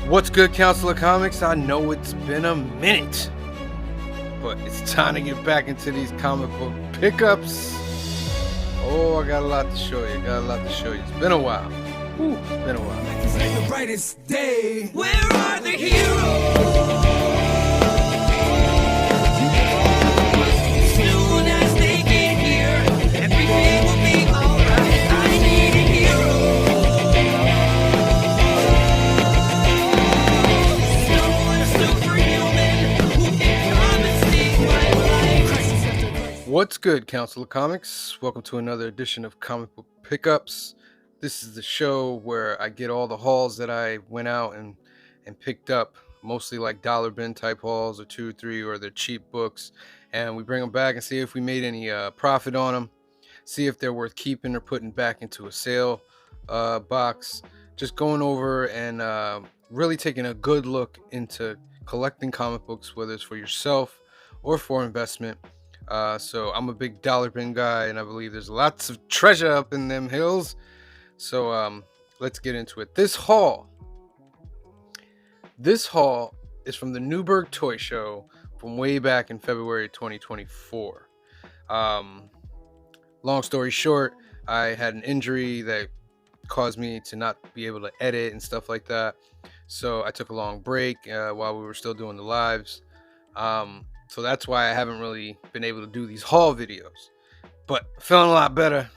What's good, Council of Comics? I know it's been a minute, but it's time to get back into these comic book pickups. Oh, I got a lot to show you. It's been a while. It's been a while. It's like the brightest day. Where are the heroes? Soon as they get here, everything will be alright. I need a hero. Someone superhuman who can come and save my life. What's good, Council of Comics? Welcome to another edition of Comic Book Pickups. This is the show where I get all the hauls that I went out and picked up, mostly like dollar bin type hauls or 2 or 3 or they're cheap books, and we bring them back and see if we made any profit on them, see if they're worth keeping or putting back into a sale box. Just going over and really taking a good look into collecting comic books, whether it's for yourself or for investment. So I'm a big dollar bin guy, and I believe there's lots of treasure up in them hills. So let's get into it. This haul is from the Newburgh Toy Show from way back in February 2024. Long story short, I had an injury that caused me to not be able to edit and stuff like that. So I took a long break while we were still doing the lives. So that's why I haven't really been able to do these haul videos. But feeling a lot better.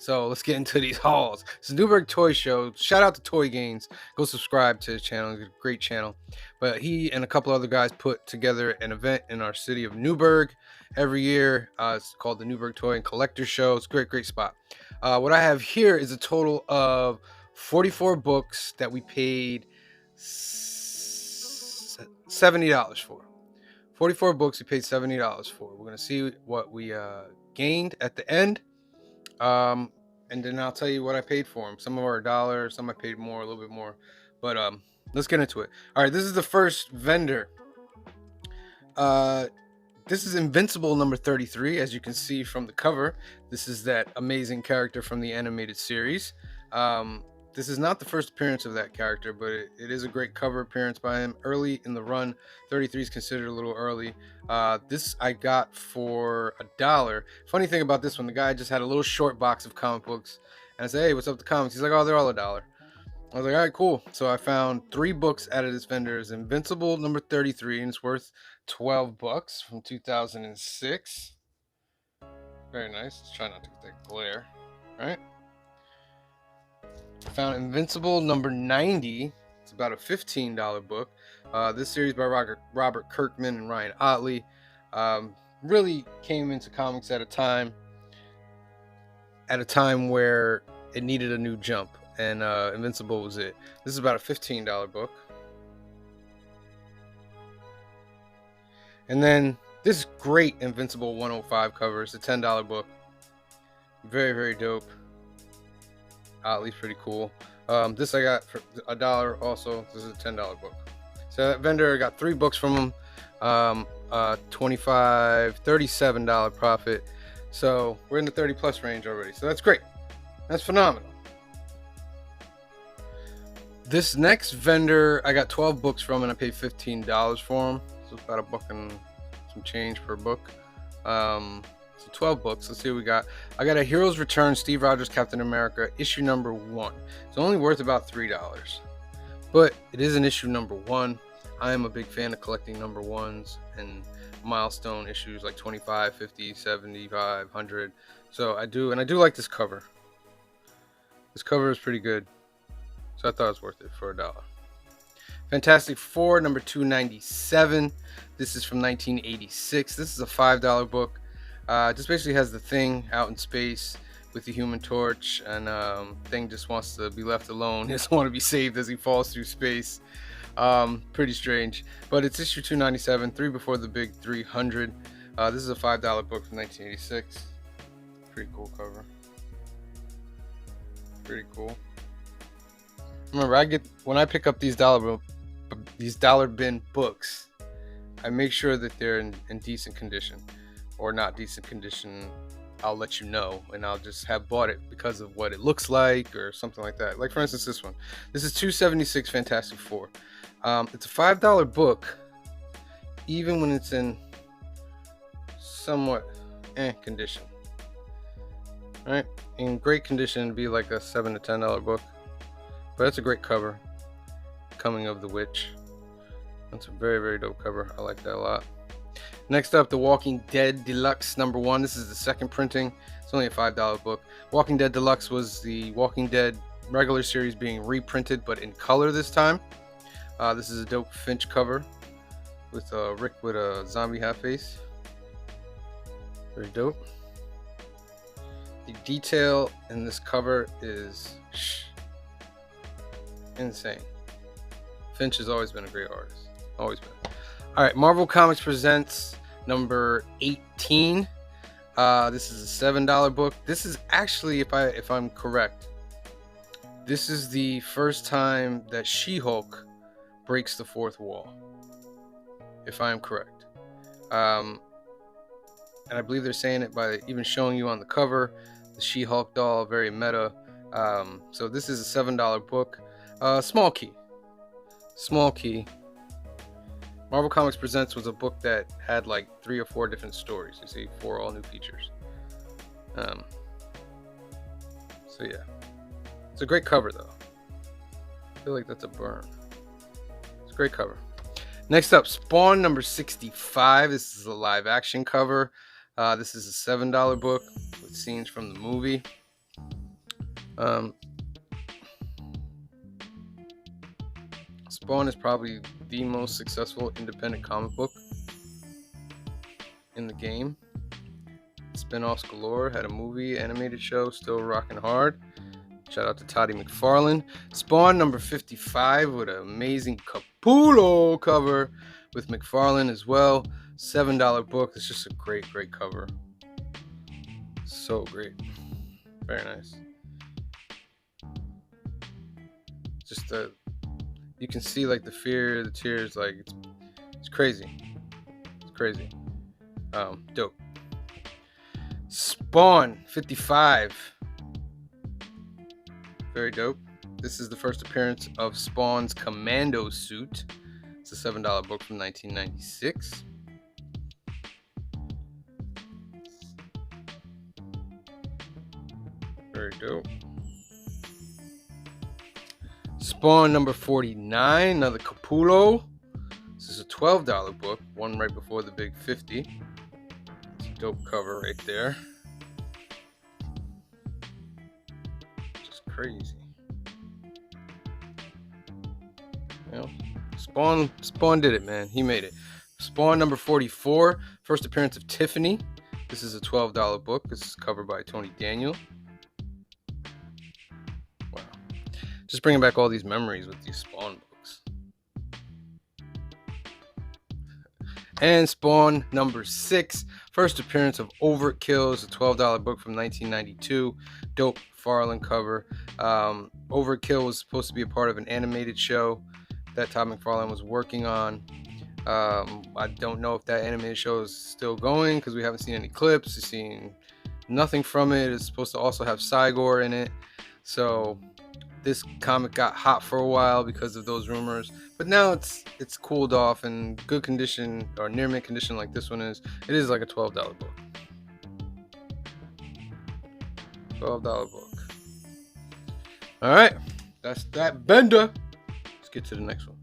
So let's get into these hauls. It's the Newburgh Toy Show. Shout out to Toy Gains. Go subscribe to his channel. It's a great channel. But he and a couple other guys put together an event in our city of Newburgh every year. It's called the Newburgh Toy and Collector Show. It's a great spot. What I have here is a total of 44 books that we paid $70 for. 44 books we paid $70 for. We're going to see what we gained at the end. And then I'll tell you what I paid for them. Some of them are $1, some I paid more, a little bit more. But let's get into it. All right, this is the first vendor. This is Invincible number 33, as you can see from the cover. This is that amazing character from the animated series. This is not the first appearance of that character, but it is a great cover appearance by him. Early in the run, 33 is considered a little early. This I got for $1. Funny thing about this one, the guy just had a little short box of comic books. And I said, hey, what's up with the comics? He's like, oh, they're all $1. I was like, all right, cool. So I found 3 books out of this vendor. It's Invincible number 33, and it's worth $12 from 2006. Very nice. Let's try not to get that glare, right? I found Invincible number 90. It's about a $15 book. This series by Robert Kirkman and Ryan Ottley really came into comics at a time where it needed a new jump, and Invincible was it. This is about a $15 book. And then this great Invincible 105 cover. It's a $10 book. Very dope. Otley's pretty cool. This I got for $1 also. This is a $10 book. So that vendor got 3 books from him. $37 profit. So we're in the 30 plus range already. So that's great. That's phenomenal. This next vendor I got 12 books from, and I paid $15 for them. So it's about $1 and some change per book. So 12 books. Let's see what we got. I got a Heroes Return Steve Rogers Captain America issue number 1. It's only worth about $3, but it is an issue number 1. I am a big fan of collecting number 1s and milestone issues like 25, 50, 75, 100. So I do like this cover. This cover is pretty good, so I thought it was worth it for $1. Fantastic Four number 297. This is from 1986. This is a $5 book. Just basically has the Thing out in space with the Human Torch, and Thing just wants to be left alone. He doesn't want to be saved as he falls through space. Pretty strange, but it's issue 297, 3 before the big 300. This is a $5 book from 1986. Pretty cool cover. Pretty cool. Remember, when I pick up these dollar bin books, I make sure that they're in decent condition. Or not decent condition, I'll let you know, and I'll just have bought it because of what it looks like or something like that. Like for instance, this one. This is 276 Fantastic Four. It's a $5 book, even when it's in somewhat condition. Right? In great condition, it'd be like a $7 to $10 book. But that's a great cover. Coming of the Witch. That's a very, very dope cover. I like that a lot. Next up, The Walking Dead Deluxe #1. This is the second printing. It's only a $5 book. Walking Dead Deluxe was the Walking Dead regular series being reprinted, but in color this time. This is a dope Finch cover with Rick with a zombie half face. Very dope. The detail in this cover is insane. Finch has always been a great artist. Always been. All right, Marvel Comics presents number 18. This is a $7 book. This is actually, if I'm correct, this is the first time that She-Hulk breaks the fourth wall. If I am correct. And I believe they're saying it by even showing you on the cover the She-Hulk doll, very meta. So this is a $7 book. Small key. Marvel Comics Presents was a book that had like 3 or 4 different stories. You see 4 all new features. So yeah, it's a great cover though. I feel like that's a burn. It's a great cover. Next up, Spawn #65. This is a live action cover. This is a $7 book with scenes from the movie. Spawn is probably the most successful independent comic book in the game. Spin-offs galore, had a movie, animated show, still rocking hard. Shout out to Toddy McFarlane. Spawn #55 with an amazing Capullo cover with McFarlane as well. $7 book. It's just a great cover. So great. Very nice. Just you can see like the fear, the tears, like it's crazy. It's crazy. Dope. Spawn 55. Very dope. This is the first appearance of Spawn's commando suit. It's a $7 book from 1996. Very dope. Spawn #49, another Capullo. This is a $12 book, one right before the big 50. It's a dope cover right there. Just crazy. You know, Spawn did it, man. He made it. Spawn #44, first appearance of Tiffany. This is a $12 book. This is covered by Tony Daniel. Wow. Just bringing back all these memories with these Spawn books. And Spawn #6, first appearance of Overkill. It's a $12 book from 1992. Dope Farland cover. Overkill was supposed to be a part of an animated show that Todd McFarlane was working on. I don't know if that animated show is still going because we haven't seen any clips. We've seen nothing from it. It's supposed to also have Cygor in it. So this comic got hot for a while because of those rumors, but now it's cooled off in good condition or near mint condition like this one is. It is like a $12 book. $12 book. All right, that's that vendor. Let's get to the next one.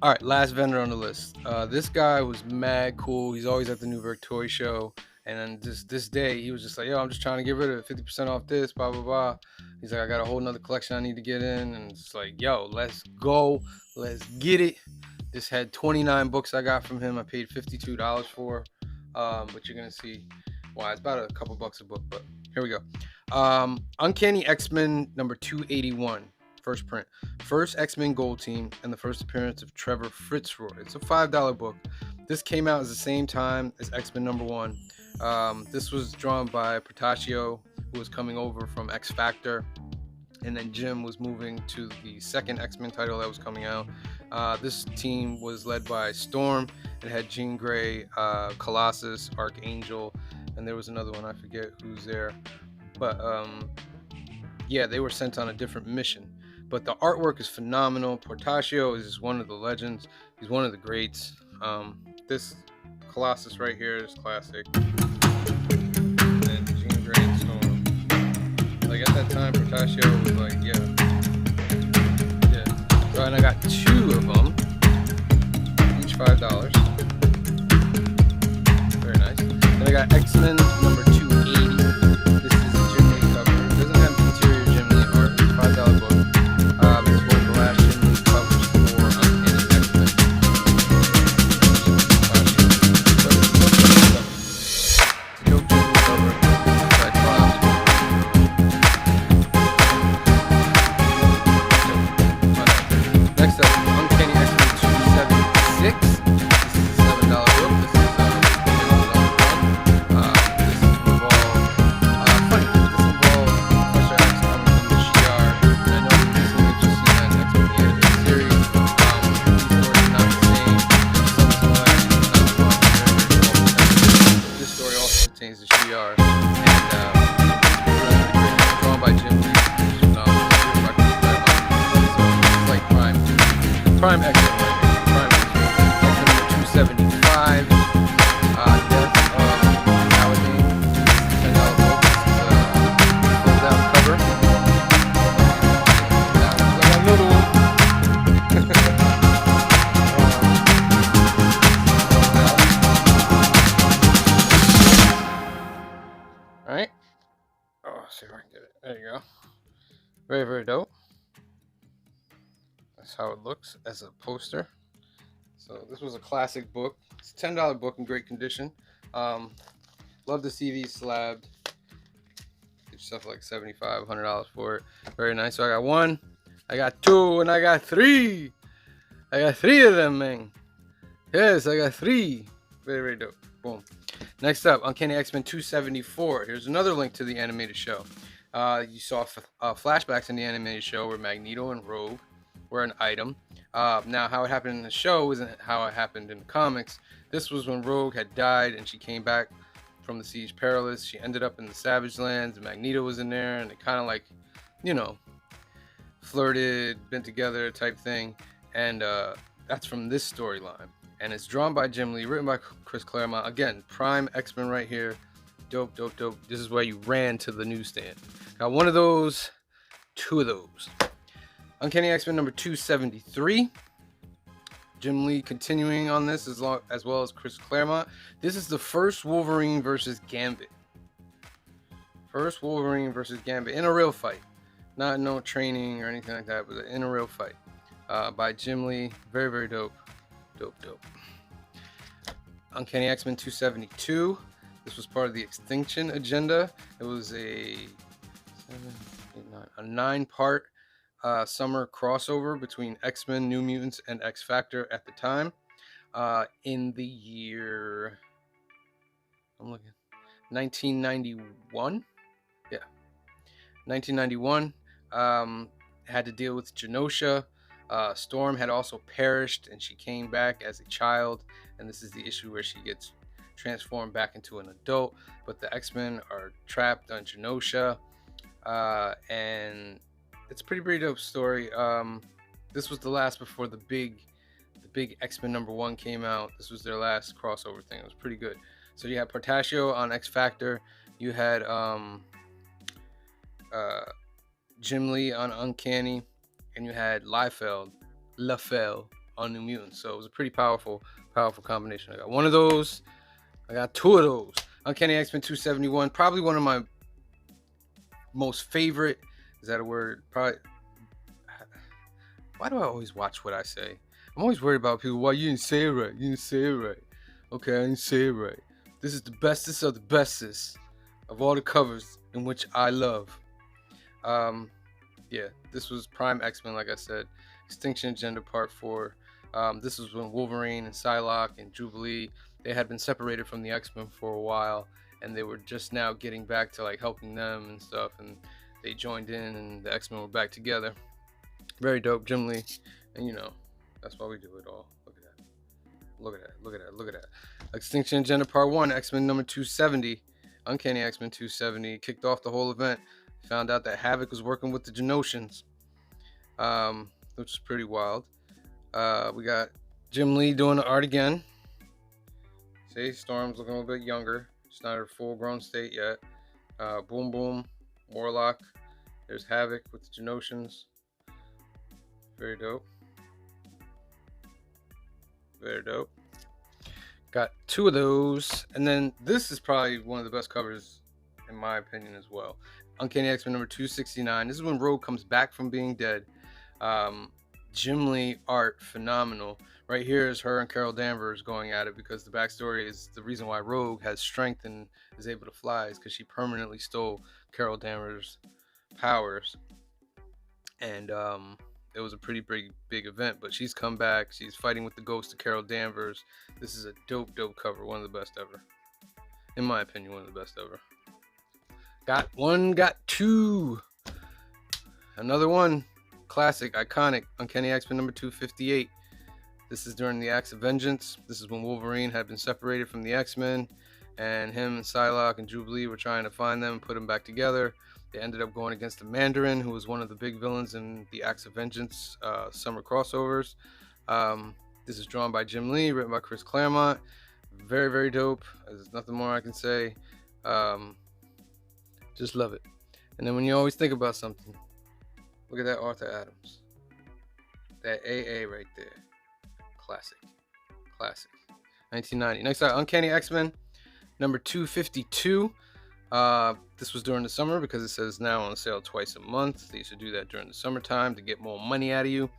All right, last vendor on the list. This guy was mad cool. He's always at the New York Toy Show. And then this day, he was just like, yo, I'm just trying to get rid of it. 50% off this, blah, blah, blah. He's like, I got a whole nother collection I need to get in. And it's like, yo, let's go. Let's get it. This had 29 books I got from him. I paid $52 for. But you're going to see why. It's about a couple bucks a book, but here we go. Uncanny X-Men #281. First print. First X-Men Gold Team and the first appearance of Trevor Fitzroy. It's a $5 book. This came out at the same time as X-Men #1. This was drawn by Portacio, who was coming over from X Factor, and then Jim was moving to the second X-Men title that was coming out. This team was led by Storm. It had Jean Grey, Colossus, Archangel, and there was another one, I forget who's there. But yeah, they were sent on a different mission. but the artwork is phenomenal. Portacio is just one of the legends. He's one of the greats. This Colossus right here is classic. And then Jean Grey and Storm. Like at that time, Portacio was like, yeah. So, and I got 2 of them, each $5. Very nice. Then I got X-Men number 280. This is a Jim Lee cover. It doesn't have interior Jim Lee art. It's a $5 book. This is one of the last Jim Lee covers for Uncanny X-Men. Dope Jim Lee cover. Next up, Uncanny X-Men 276. This is a $7 book. This is contains the GR, and drawn by Jim Lee. It's like Prime X-Men, Prime X-Men number 275. Death of Paladin, $10 book. Fold down cover. Like a little one. Alright. Oh, see if I can get it. There you go. Very, very dope. That's how it looks as a poster. So this was a classic book. It's a $10 book in great condition. Love to see these slabbed. Get yourself like $75, $100 for it. Very nice. So I got 1, I got 2, and I got 3. I got 3 of them, man. Yes, I got 3. Very, very dope. Boom. Next up, Uncanny X-Men 274. Here's another link to the animated show. You saw flashbacks in the animated show where Magneto and Rogue were an item. Now, how it happened in the show isn't how it happened in the comics. This was when Rogue had died and she came back from the Siege Perilous. She ended up in the Savage Lands, and Magneto was in there, and they kind of like, you know, flirted, been together type thing. And that's from this storyline. And it's drawn by Jim Lee, written by Chris Claremont. Again, Prime X-Men right here. Dope, dope, dope. This is where you ran to the newsstand. Got 1 of those, 2 of those. Uncanny X-Men number 273. Jim Lee continuing on this as well as Chris Claremont. This is the first Wolverine versus Gambit. First Wolverine versus Gambit in a real fight. Not no training or anything like that, but in a real fight. By Jim Lee. Very, very dope. Dope. Uncanny X-Men 272. This was part of the Extinction Agenda. It was a 9-part summer crossover between X-Men, New Mutants, and X Factor at the time. In the year, I'm looking, 1991. Yeah, 1991. Had to deal with Genosha. Storm had also perished, and she came back as a child, and this is the issue where she gets transformed back into an adult, but the X-Men are trapped on Genosha, and it's a pretty dope story. This was the last before the big X-Men number 1 came out. This was their last crossover thing. It was pretty good. So you had Portacio on X Factor, you had Jim Lee on Uncanny, and you had LaFell on New Mutants. So it was a pretty powerful combination. I got 1 of those. I got 2 of those. Uncanny X-Men 271. Probably one of my most favorite. Is that a word? Probably. Why do I always watch what I say? I'm always worried about people. Why you didn't say it right? You didn't say it right. Okay, I didn't say it right. This is the bestest of the bestest of all the covers in which I love. Yeah, this was Prime X-Men, like I said. Extinction Agenda Part 4. This was when Wolverine and Psylocke and Jubilee, they had been separated from the X-Men for a while, and they were just now getting back to like helping them and stuff, and they joined in, and the X-Men were back together. Very dope, Jim Lee, and you know, that's why we do it all. Look at that. Look at that. Look at that. Look at that. Extinction Agenda Part 1, X-Men number 270. Uncanny X-Men 270 kicked off the whole event. Found out that Havoc was working with the Genosians. which is pretty wild. We got Jim Lee doing the art again. See, Storm's looking a little bit younger. She's not her full-grown state yet. Boom Boom, Warlock. There's Havoc with the Genosians. Very dope. Very dope. Got 2 of those. And then this is probably one of the best covers, in my opinion, as well. Uncanny X-Men number 269. This is when Rogue comes back from being dead. Jim Lee art, phenomenal. Right here is her and Carol Danvers going at it, because the backstory is the reason why Rogue has strength and is able to fly is because she permanently stole Carol Danvers' powers. And it was a pretty big event, but she's come back. She's fighting with the ghost of Carol Danvers. This is a dope cover. One of the best ever. In my opinion, one of the best ever. Got 1, got 2. Another one. Classic, iconic, Uncanny X-Men number 258. This is during the Acts of Vengeance. This is when Wolverine had been separated from the X-Men, and him and Psylocke and Jubilee were trying to find them and put them back together. They ended up going against the Mandarin, who was one of the big villains in the Acts of Vengeance summer crossovers. This is drawn by Jim Lee, written by Chris Claremont. Very dope. There's nothing more I can say. Just love it. And then when you always think about something, look at that Arthur Adams. That AA right there. Classic. 1990. Next up, Uncanny X-Men number 252. This was during the summer because it says now on sale twice a month. They used to do that during the summertime to get more money out of you.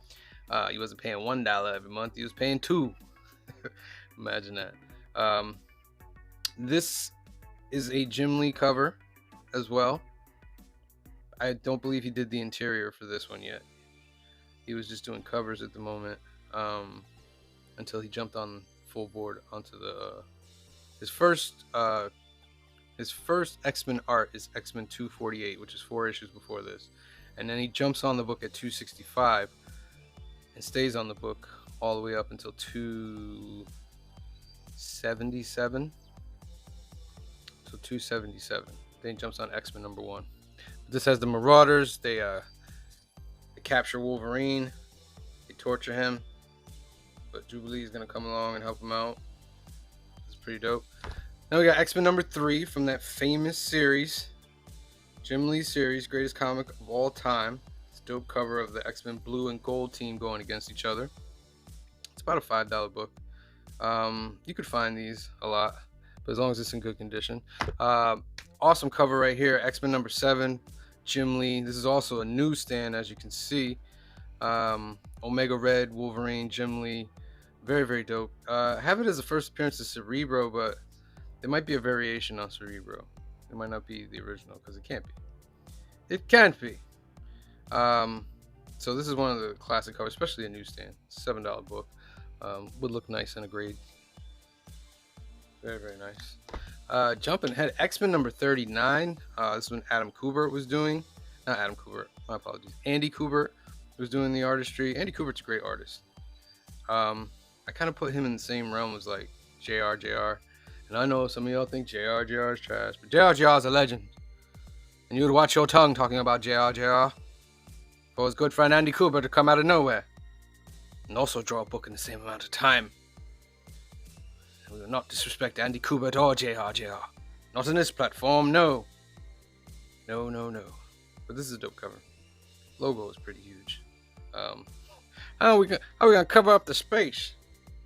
He wasn't paying $1 every month. He was paying $2. Imagine that. This is a Jim Lee cover as well. I don't believe he did the interior for this one yet. He was just doing covers at the moment, until he jumped on full board onto the his first X-Men art is X-Men 248, which is 4 issues before this, and then he jumps on the book at 265 and stays on the book all the way up until 277. So 277. Then he jumps on X-Men number 1. This has the Marauders. They capture Wolverine. They torture him, but Jubilee is gonna come along and help him out. It's pretty dope. Now we got X-Men number 3 from that famous series, Jim Lee series, greatest comic of all time. It's a dope cover of the X-Men blue and gold team going against each other. It's about a $5 book. You could find these a lot, but as long as it's in good condition. Awesome cover right here, X-Men number 7, Jim Lee. This is also a newsstand, as you can see. Omega Red, Wolverine, Jim Lee. Very dope. Have it as a first appearance of Cerebro, but there might be a variation on Cerebro. It might not be the original, because it can't be. It can't be. So this is one of the classic covers, especially a newsstand. It's a $7 book. Would look nice in a grade. Very nice. Jumping ahead, X-Men number 39. This is when Adam Kubert was doing. Not Adam Kubert, my apologies. Andy Kubert was doing the artistry. Andy Kubert's a great artist. I kind of put him in the same realm as like JR. And I know some of y'all think JR is trash, but JR is a legend. And you would watch your tongue talking about JR. For his good friend Andy Kubert to come out of nowhere and also draw a book in the same amount of time. And we will not disrespect Andy Kubert or JR. Not on this platform, no. No. But this is a dope cover. Logo is pretty huge. How are we gonna cover up the space?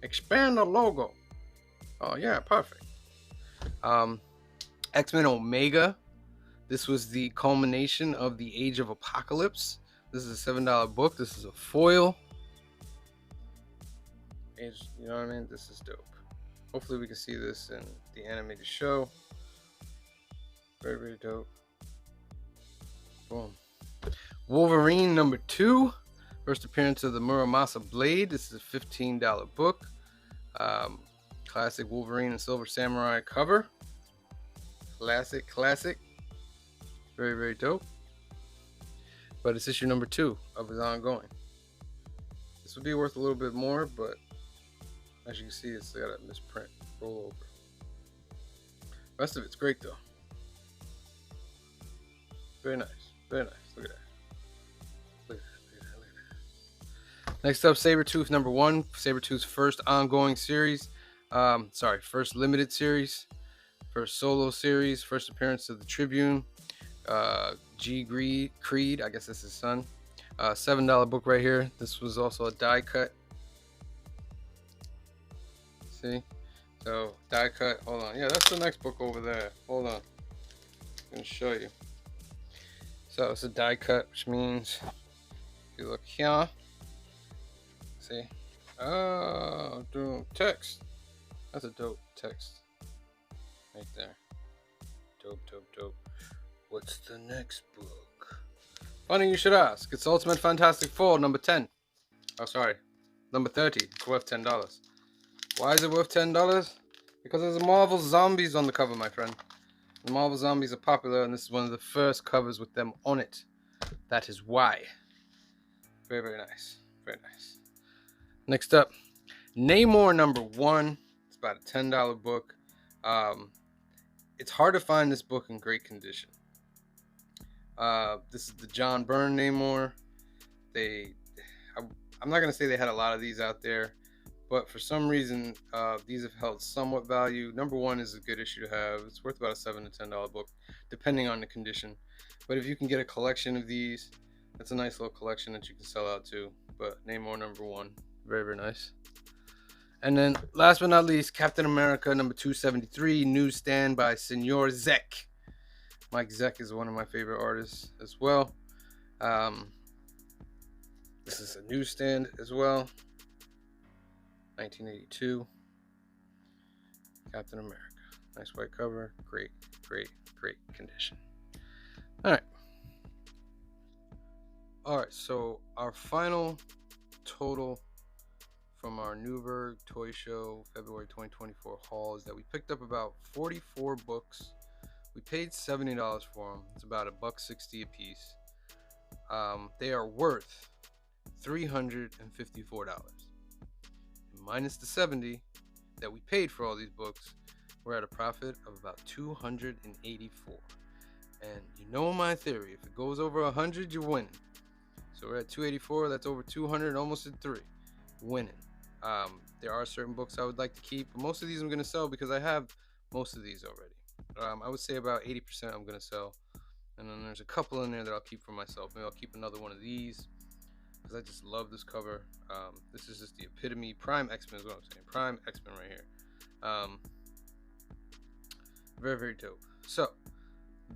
Expand the logo. Oh yeah, perfect. X-Men Omega. This was the culmination of the Age of Apocalypse. This is a $7 book. This is a foil. You know what I mean? This is dope. Hopefully we can see this in the animated show. Very dope. Boom. Wolverine number 2. First appearance of the Muramasa Blade. This is a $15 book. Classic Wolverine and Silver Samurai cover. Classic. Very dope. But it's issue number 2 of his ongoing. This would be worth a little bit more, but as you can see, it's got a misprint roll over. Rest of it's great though. Very nice. Look at that. Next up, Sabretooth #1. Sabretooth's first ongoing series. First limited series. First solo series. First appearance of the Tribune. Creed, I guess that's his son. $7 book right here. This was also a die cut. See? So, die cut. Hold on. Yeah, that's the next book over there. Hold on. I'm going to show you. So, it's a die cut, which means if you look here. See? Oh, doing text. That's a dope text. Right there. Dope. What's the next book? Funny you should ask. It's Ultimate Fantastic Four, number 10. Oh, sorry. Number 30. It's worth $10. Why is it worth $10? Because there's Marvel Zombies on the cover, my friend. The Marvel Zombies are popular, and this is one of the first covers with them on it. That is why. Very, very nice. Very nice. Next up, Namor #1. It's about a $10 book. It's hard to find this book in great condition. This is the John Byrne Namor. I'm not going to say they had a lot of these out there, but for some reason, these have held somewhat value. #1 is a good issue to have. It's worth about a $7 to $10 book, depending on the condition. But if you can get a collection of these, that's a nice little collection that you can sell out too. But Namor #1, very, very nice. And then, last but not least, Captain America #273, Newsstand by Senor Zek. Mike Zeck is one of my favorite artists as well. This is a Newsstand as well. 1982. Captain America. Nice white cover. Great condition. Alright, so our final total from our Newburgh Toy Show February 2024 haul is that we picked up about 44 books. We paid $70 for them. It's about $1.60 a piece. They are worth $354. And minus the $70 that we paid for all these books, we're at a profit of about $284. And you know my theory, if it goes over 100, you're winning. So we're at 284, that's over 200, almost at 3. Winning. There are certain books I would like to keep, but most of these I'm going to sell because I have most of these already. I would say about 80% I'm going to sell. And then there's a couple in there that I'll keep for myself. Maybe I'll keep another one of these because I just love this cover. This is just the epitome. Prime X-Men is what I'm saying. Prime X-Men right here. Very, very dope. So,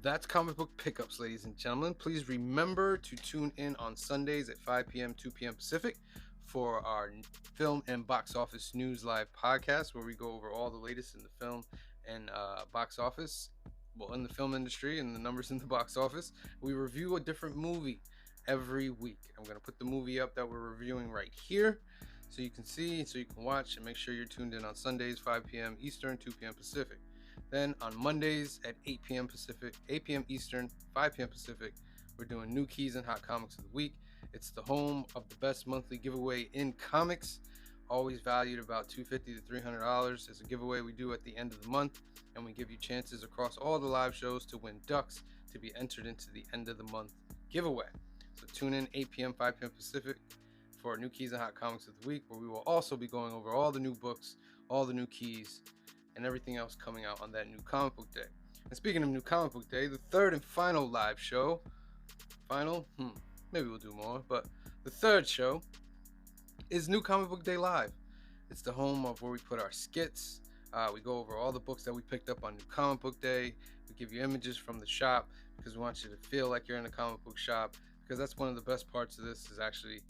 that's comic book pickups, ladies and gentlemen. Please remember to tune in on Sundays at 5 p.m., 2 p.m. Pacific for our film and box office news live podcast, where we go over all the latest in the film and box office, well, in the film industry and the numbers in the box office. We review a different movie every week. I'm going to put the movie up that we're reviewing right here so you can see, so you can watch, and make sure you're tuned in on Sundays, 5 p.m. Eastern, 2 p.m. Pacific. Then on Mondays at 8 p.m. Pacific, 8 p.m. Eastern, 5 p.m. Pacific, we're doing New Keys and Hot Comics of the Week. It's the home of the best monthly giveaway in comics, always valued about $250 to $300. It's a giveaway we do at the end of the month, and we give you chances across all the live shows to win ducks to be entered into the end of the month giveaway. So tune in 8 p.m., 5 p.m. Pacific for New Keys and Hot Comics of the Week, where we will also be going over all the new books, all the new keys, and everything else coming out on that new comic book day. And speaking of new comic book day, the third and final live show, maybe we'll do more, but the third show is New Comic Book Day Live. It's the home of where we put our skits. We go over all the books that we picked up on New Comic Book Day. We give you images from the shop because we want you to feel like you're in a comic book shop, because that's one of the best parts of this, is actually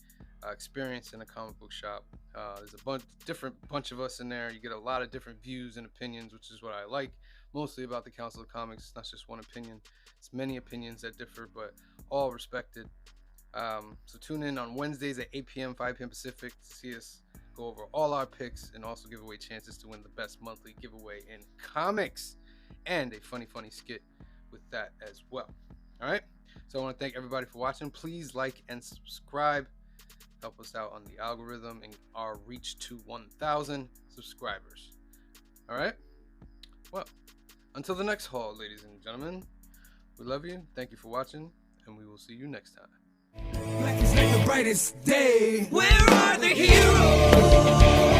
experience in a comic book shop. There's a different bunch of us in there. You get a lot of different views and opinions, which is what I like mostly about the Council of Comics. It's not just one opinion. It's many opinions that differ, but all respected. So tune in on Wednesdays at 8 p.m., 5 p.m. Pacific to see us go over all our picks and also give away chances to win the best monthly giveaway in comics and a funny skit with that as well. All right. So I want to thank everybody for watching. Please like and subscribe. Help us out on the algorithm and our reach to 1,000 subscribers. All right. Well, until the next haul, ladies and gentlemen, we love you. Thank you for watching, and we will see you next time. Like it's like a brightest day. Where are the heroes?